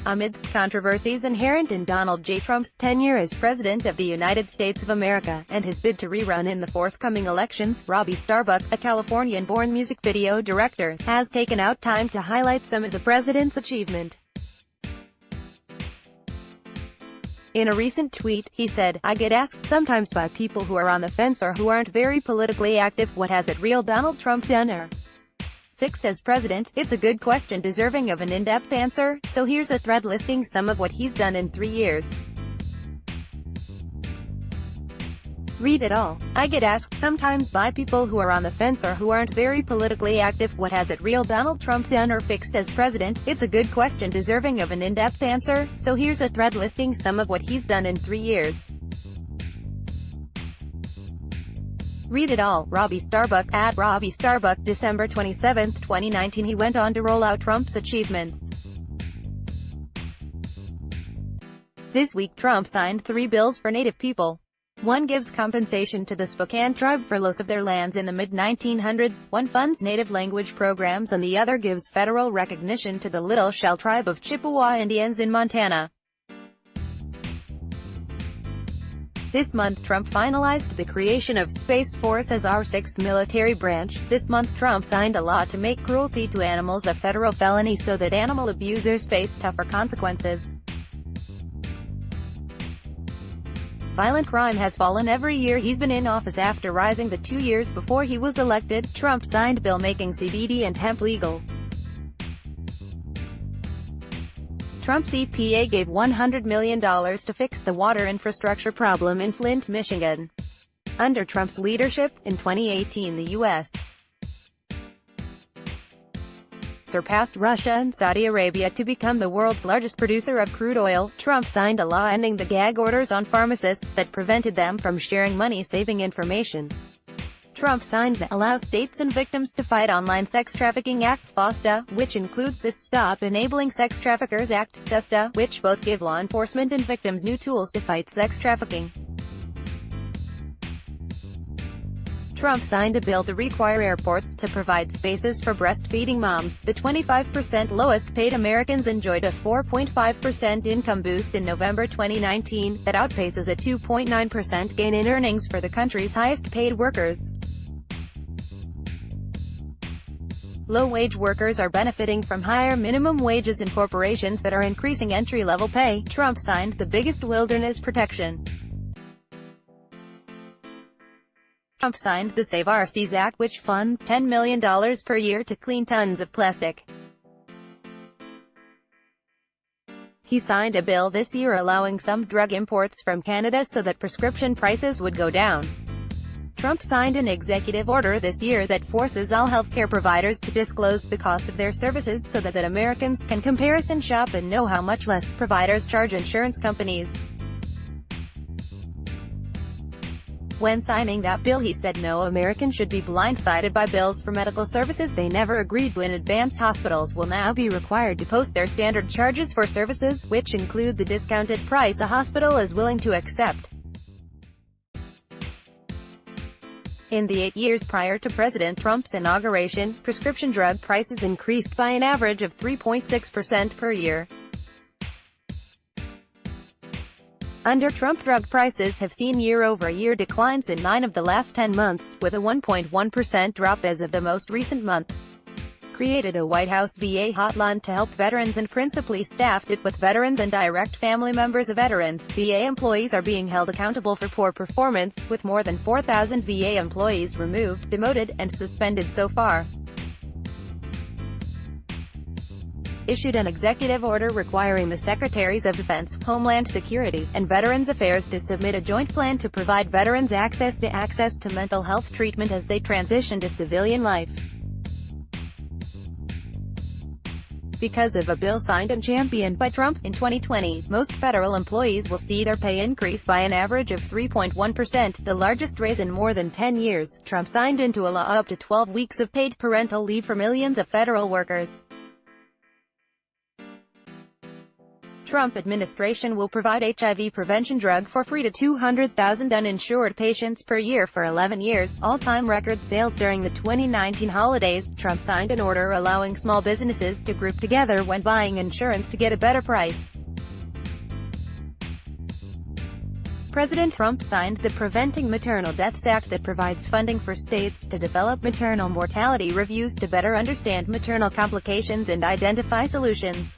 Amidst controversies inherent in Donald J. Trump's tenure as President of the United States of America, and his bid to rerun in the forthcoming elections, Robby Starbuck, a Californian-born music video director, has taken out time to highlight some of the president's achievement. In a recent tweet, he said, "I get asked sometimes by people who are on the fence or who aren't very politically active, what has it real Donald Trump done or fixed as president? It's a good question deserving of an in-depth answer, so here's a thread listing some of what he's done in 3 years. Read it all. I get asked sometimes by people who are on the fence or who aren't very politically active, what has it real Donald Trump done or fixed as president? It's a good question deserving of an in-depth answer, so here's a thread listing some of what he's done in 3 years. Read it all. Robby Starbuck, at Robby Starbuck, December 27, 2019. He went on to roll out Trump's achievements. This week Trump signed 3 bills for Native people. One gives compensation to the Spokane tribe for loss of their lands in the mid-1900s, one funds native language programs, and the other gives federal recognition to the Little Shell tribe of Chippewa Indians in Montana. This month Trump finalized the creation of Space Force as our 6th military branch. This month Trump signed a law to make cruelty to animals a federal felony so that animal abusers face tougher consequences. Violent crime has fallen every year he's been in office after rising the 2 years before he was elected. Trump signed bill making CBD and hemp legal. Trump's EPA gave $100 million to fix the water infrastructure problem in Flint, Michigan. Under Trump's leadership, in 2018 the U.S. surpassed Russia and Saudi Arabia to become the world's largest producer of crude oil. Trump signed a law ending the gag orders on pharmacists that prevented them from sharing money-saving information. Trump signed the Allow States and Victims to Fight Online Sex Trafficking Act, FOSTA, which includes the Stop Enabling Sex Traffickers Act, SESTA, which both give law enforcement and victims new tools to fight sex trafficking. Trump signed a bill to require airports to provide spaces for breastfeeding moms. The 25% lowest-paid Americans enjoyed a 4.5% income boost in November 2019, that outpaces a 2.9% gain in earnings for the country's highest-paid workers. Low-wage workers are benefiting from higher minimum wages in corporations that are increasing entry-level pay. Trump signed the biggest wilderness protection. Trump signed the Save Our Seas Act, which funds $10 million per year to clean tons of plastic. He signed a bill this year allowing some drug imports from Canada so that prescription prices would go down. Trump signed an executive order this year that forces all healthcare providers to disclose the cost of their services so that Americans can comparison shop and know how much less providers charge insurance companies. When signing that bill he said no American should be blindsided by bills for medical services they never agreed to in advance. Hospitals will now be required to post their standard charges for services, which include the discounted price a hospital is willing to accept. In the 8 years prior to President Trump's inauguration, prescription drug prices increased by an average of 3.6% per year. Under Trump, drug prices have seen year-over-year declines in 9 of the last 10 months, with a 1.1% drop as of the most recent month. Created a White House VA hotline to help veterans and principally staffed it with veterans and direct family members of veterans. VA employees are being held accountable for poor performance, with more than 4,000 VA employees removed, demoted, and suspended so far. Issued an executive order requiring the Secretaries of Defense, Homeland Security, and Veterans Affairs to submit a joint plan to provide veterans access to mental health treatment as they transition to civilian life. Because of a bill signed and championed by Trump, in 2020, most federal employees will see their pay increase by an average of 3.1%, the largest raise in more than 10 years. Trump signed into a law up to 12 weeks of paid parental leave for millions of federal workers. Trump administration will provide HIV prevention drug for free to 200,000 uninsured patients per year for 11 years, all-time record sales during the 2019 holidays. Trump signed an order allowing small businesses to group together when buying insurance to get a better price. President Trump signed the Preventing Maternal Deaths Act that provides funding for states to develop maternal mortality reviews to better understand maternal complications and identify solutions.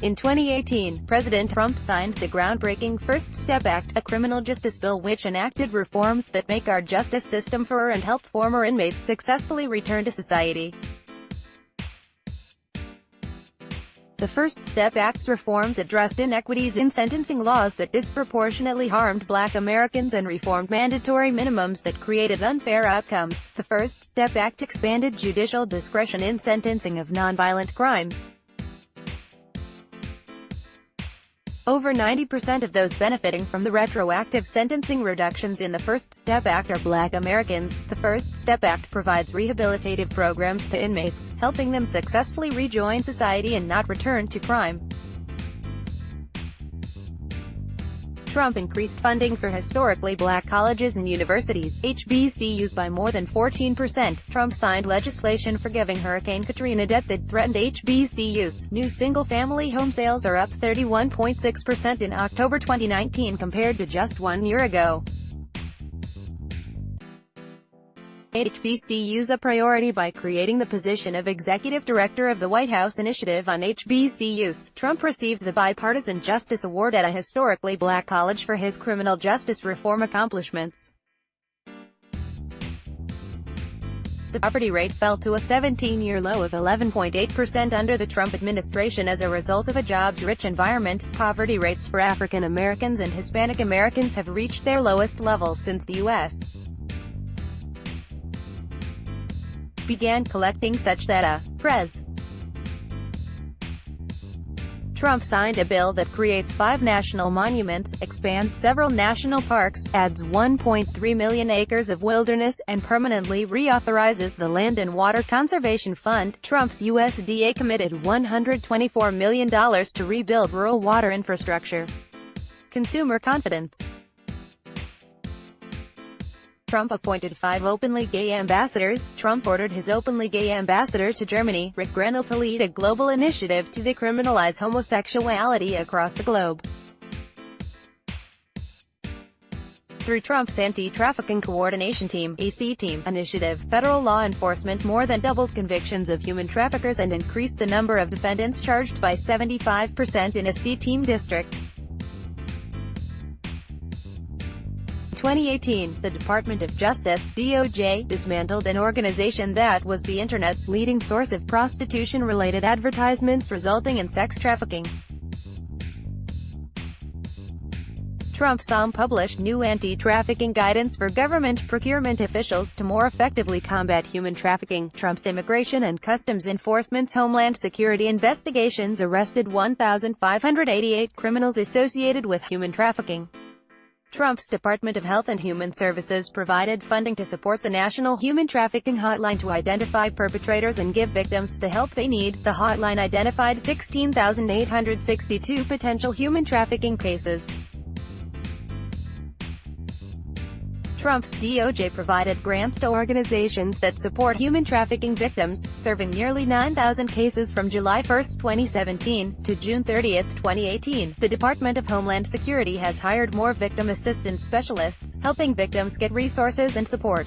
In 2018, President Trump signed the groundbreaking First Step Act, a criminal justice bill which enacted reforms that make our justice system fairer and help former inmates successfully return to society. The First Step Act's reforms addressed inequities in sentencing laws that disproportionately harmed Black Americans and reformed mandatory minimums that created unfair outcomes. The First Step Act expanded judicial discretion in sentencing of nonviolent crimes. Over 90% of those benefiting from the retroactive sentencing reductions in the First Step Act are Black Americans. The First Step Act provides rehabilitative programs to inmates, helping them successfully rejoin society and not return to crime. Trump increased funding for historically Black colleges and universities, HBCUs, by more than 14%. Trump signed legislation forgiving Hurricane Katrina debt that threatened HBCUs. New single-family home sales are up 31.6% in October 2019 compared to just 1 year ago. HBCUs a priority by creating the position of Executive Director of the White House Initiative on HBCUs. Trump received the Bipartisan Justice Award at a historically Black college for his criminal justice reform accomplishments. The poverty rate fell to a 17-year low of 11.8% under the Trump administration as a result of a jobs-rich environment. Poverty rates for African Americans and Hispanic Americans have reached their lowest level since the U.S. began collecting such data. Trump signed a bill that creates 5 national monuments, expands several national parks, adds 1.3 million acres of wilderness, and permanently reauthorizes the Land and Water Conservation Fund. Trump's USDA committed $124 million to rebuild rural water infrastructure. Consumer confidence. Trump appointed 5 openly gay ambassadors. Trump ordered his openly gay ambassador to Germany, Rick Grenell, to lead a global initiative to decriminalize homosexuality across the globe. Through Trump's Anti-Trafficking Coordination Team (AC Team) initiative, federal law enforcement more than doubled convictions of human traffickers and increased the number of defendants charged by 75% in AC Team districts. 2018, the Department of Justice (DOJ) dismantled an organization that was the Internet's leading source of prostitution-related advertisements resulting in sex trafficking. Trump published new anti-trafficking guidance for government procurement officials to more effectively combat human trafficking. Trump's Immigration and Customs Enforcement's Homeland Security investigations arrested 1,588 criminals associated with human trafficking. Trump's Department of Health and Human Services provided funding to support the National Human Trafficking Hotline to identify perpetrators and give victims the help they need. The hotline identified 16,862 potential human trafficking cases. Trump's DOJ provided grants to organizations that support human trafficking victims, serving nearly 9,000 cases from July 1, 2017, to June 30, 2018. The Department of Homeland Security has hired more victim assistance specialists, helping victims get resources and support.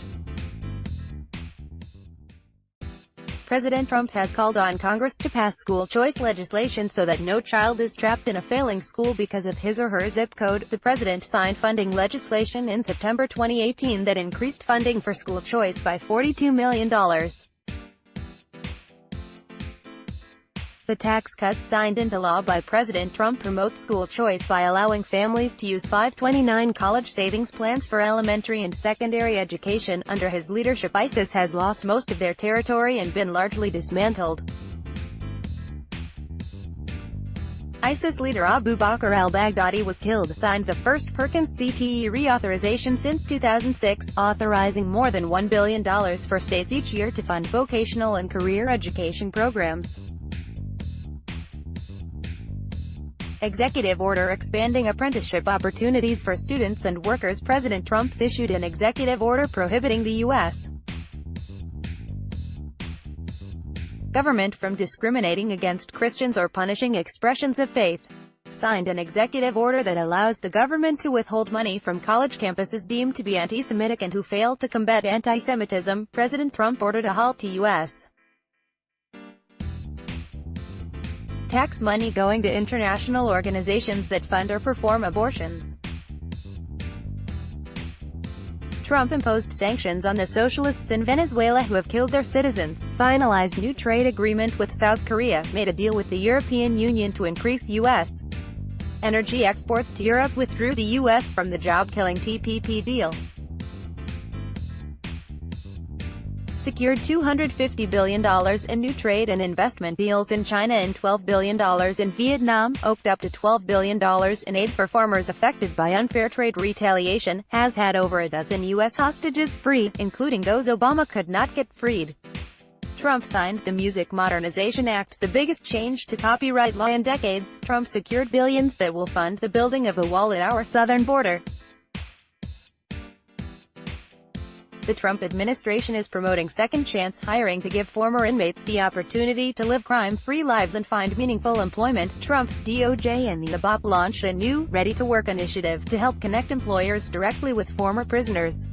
President Trump has called on Congress to pass school choice legislation so that no child is trapped in a failing school because of his or her zip code. The president signed funding legislation in September 2018 that increased funding for school choice by $42 million. The tax cuts signed into law by President Trump promote school choice by allowing families to use 529 college savings plans for elementary and secondary education. Under his leadership, ISIS has lost most of their territory and been largely dismantled. ISIS leader Abu Bakr al-Baghdadi was killed, signed the first Perkins CTE reauthorization since 2006, authorizing more than $1 billion for states each year to fund vocational and career education programs. Executive order expanding apprenticeship opportunities for students and workers. President Trump's issued an executive order prohibiting the U.S. government from discriminating against Christians or punishing expressions of faith. Signed an executive order that allows the government to withhold money from college campuses deemed to be anti-Semitic and who fail to combat anti-Semitism. President Trump ordered a halt to U.S. tax money going to international organizations that fund or perform abortions. Trump imposed sanctions on the socialists in Venezuela who have killed their citizens, finalized new trade agreement with South Korea, made a deal with the European Union to increase U.S. energy exports to Europe, withdrew the U.S. from the job-killing TPP deal. Secured $250 billion in new trade and investment deals in China and $12 billion in Vietnam, oked up to $12 billion in aid for farmers affected by unfair trade retaliation, has had over a dozen U.S. hostages free, including those Obama could not get freed. Trump signed the Music Modernization Act, the biggest change to copyright law in decades. Trump secured billions that will fund the building of a wall at our southern border. The Trump administration is promoting second-chance hiring to give former inmates the opportunity to live crime-free lives and find meaningful employment. Trump's DOJ and the Hbcus launched a new, Ready-to-Work initiative to help connect employers directly with former prisoners.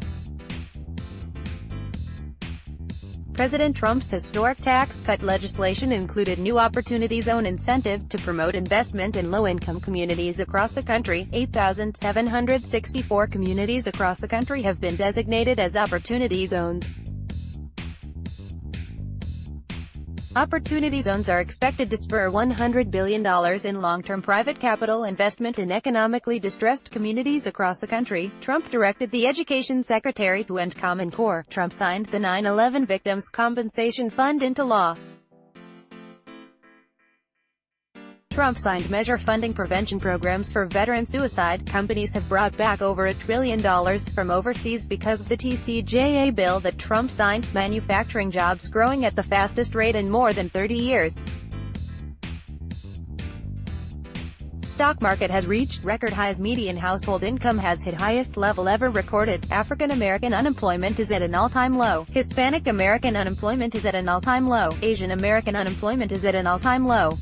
President Trump's historic tax cut legislation included new Opportunity Zone incentives to promote investment in low-income communities across the country. 8,764 communities across the country have been designated as Opportunity Zones. Opportunity Zones are expected to spur $100 billion in long-term private capital investment in economically distressed communities across the country. Trump directed the Education Secretary to end Common Core. Trump signed the 9/11 Victims Compensation Fund into law. Trump signed measure funding prevention programs for veteran suicide. Companies have brought back over $1 trillion from overseas because of the TCJA bill that Trump signed, manufacturing jobs growing at the fastest rate in more than 30 years. Stock market has reached record highs. Median household income has hit highest level ever recorded. African American unemployment is at an all-time low. Hispanic American unemployment is at an all-time low. Asian American unemployment is at an all-time low.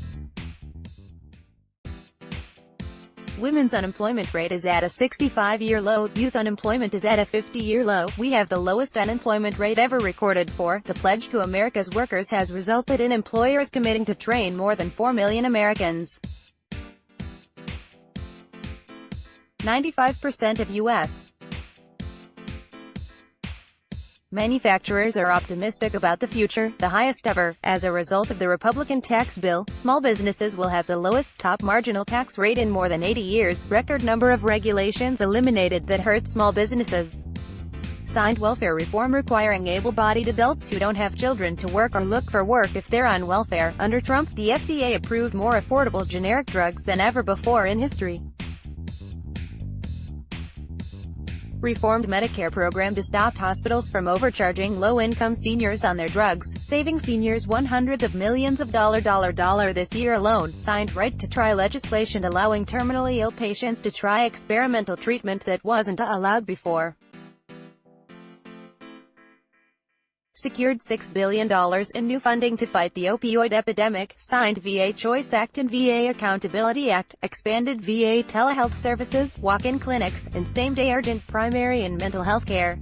Women's unemployment rate is at a 65-year low. Youth unemployment is at a 50-year low. We have the lowest unemployment rate ever recorded for. The Pledge to America's workers has resulted in employers committing to train more than 4 million Americans. 95% of U.S. manufacturers are optimistic about the future, the highest ever. As a result of the Republican tax bill, small businesses will have the lowest top marginal tax rate in more than 80 years. Record number of regulations eliminated that hurt small businesses. Signed welfare reform requiring able-bodied adults who don't have children to work or look for work if they're on welfare. Under Trump, the FDA approved more affordable generic drugs than ever before in history. Reformed Medicare program to stop hospitals from overcharging low-income seniors on their drugs, saving seniors $hundreds of millions this year alone. Signed right to try legislation allowing terminally ill patients to try experimental treatment that wasn't allowed before. Secured $6 billion in new funding to fight the opioid epidemic. Signed VA Choice Act and VA Accountability Act. Expanded VA telehealth services, walk-in clinics, and same-day urgent, primary and mental health care.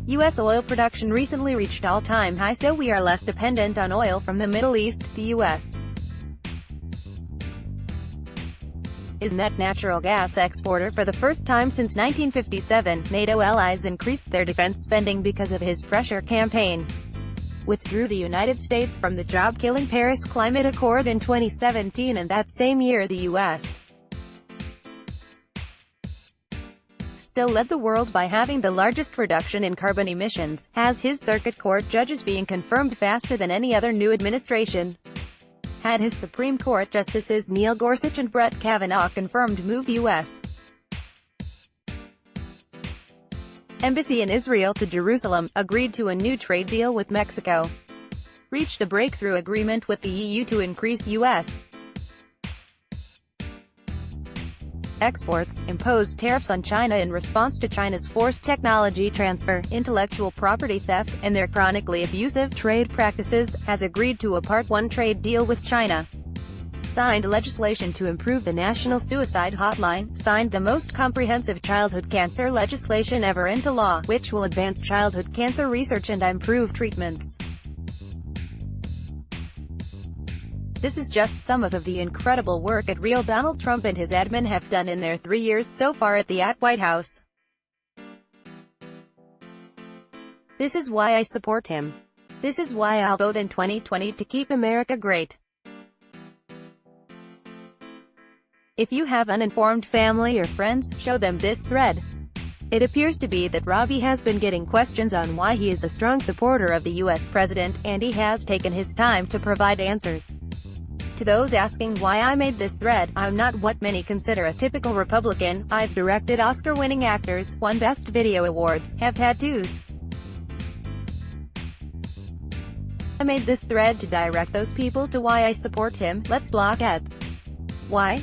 U.S. oil production recently reached all-time high, so we are less dependent on oil from the Middle East. The U.S. is net natural gas exporter for the first time since 1957. NATO allies increased their defense spending because of his pressure campaign. Withdrew the United States from the job-killing Paris Climate Accord in 2017, and that same year the U.S. still led the world by having the largest reduction in carbon emissions, has his circuit court judges being confirmed faster than any other new administration. Had his Supreme Court Justices Neil Gorsuch and Brett Kavanaugh confirmed moved U.S. Embassy in Israel to Jerusalem, agreed to a new trade deal with Mexico. reached a breakthrough agreement with the EU to increase U.S. exports, imposed tariffs on China in response to China's forced technology transfer, intellectual property theft, and their chronically abusive trade practices, has agreed to a Part 1 trade deal with China. Signed legislation to improve the National Suicide Hotline, signed the most comprehensive childhood cancer legislation ever into law, which will advance childhood cancer research and improve treatments. This is just some of the incredible work at real Donald Trump and his admin have done in their 3 years so far at the White House. This is why I support him. This is why I'll vote in 2020 to keep America great. If you have uninformed family or friends, show them this thread. It appears to be that Robby has been getting questions on why he is a strong supporter of the U.S. president, and he has taken his time to provide answers. To those asking why I made this thread, I'm not what many consider a typical Republican. I've directed Oscar-winning actors, won Best Video awards, have tattoos. I made this thread to direct those people to why I support him. Let's block ads. Why?